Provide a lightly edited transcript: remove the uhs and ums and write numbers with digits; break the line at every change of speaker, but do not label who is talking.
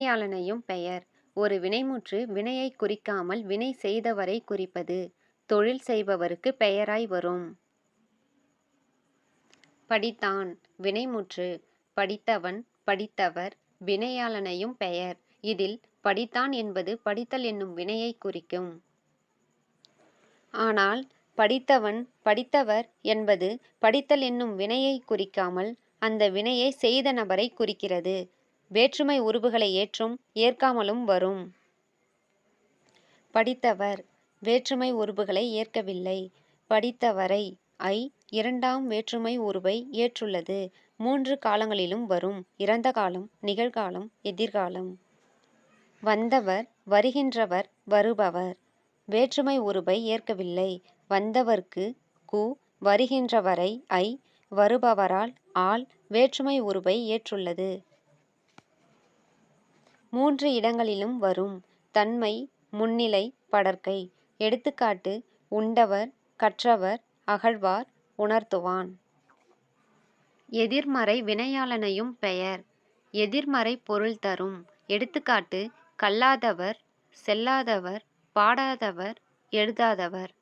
வினையாளனையும் பெயர். ஒரு வினைமுற்று வினையைக் குறிக்காமல் வினை செய்தவரை குறிப்பது. தொழில் செய்பவருக்கு பெயராய் வரும். படித்தான் வினைமுற்று. படித்தவன், படித்தவர் வினையாளனையும் பெயர். இதில் படித்தான் என்பது படித்தல் என்னும் வினையைக் குறிக்கும். ஆனால் படித்தவன், படித்தவர் என்பது படித்தல் என்னும் வினையைக் குறிக்காமல் அந்த வினையை செய்த நபரை குறிக்கிறது. வேற்றுமை உருபுகளை ஏற்றும் ஏற்காமலும் வரும். படித்தவர் வேற்றுமை உருபுகளை ஏற்கவில்லை. படித்தவரை ஐ இரண்டாம் வேற்றுமை உருபை ஏற்றுள்ளது. 3 காலங்களிலும் வரும். இறந்த காலம், நிகழ்காலம், எதிர்காலம். வந்தவர், வருகின்றவர், வருபவர் வேற்றுமை உருபை ஏற்கவில்லை. வந்தவர்க்கு கு, வருகின்றவரை ஐ, வருபவரால் ஆல் வேற்றுமை உருபை ஏற்றுள்ளது. 3 இடங்களிலும் வரும். தன்மை, முன்னிலை, படர்க்கை. எடுத்துக்காட்டு உண்டவர், கற்றவர், அகழ்வார், உணர்த்துவான். எதிர்மறை வினையாளனையும் பெயர். எதிர்மறை பொருள் தரும். எடுத்துக்காட்டு கல்லாதவர், செல்லாதவர், பாடாதவர், எழுதாதவர்.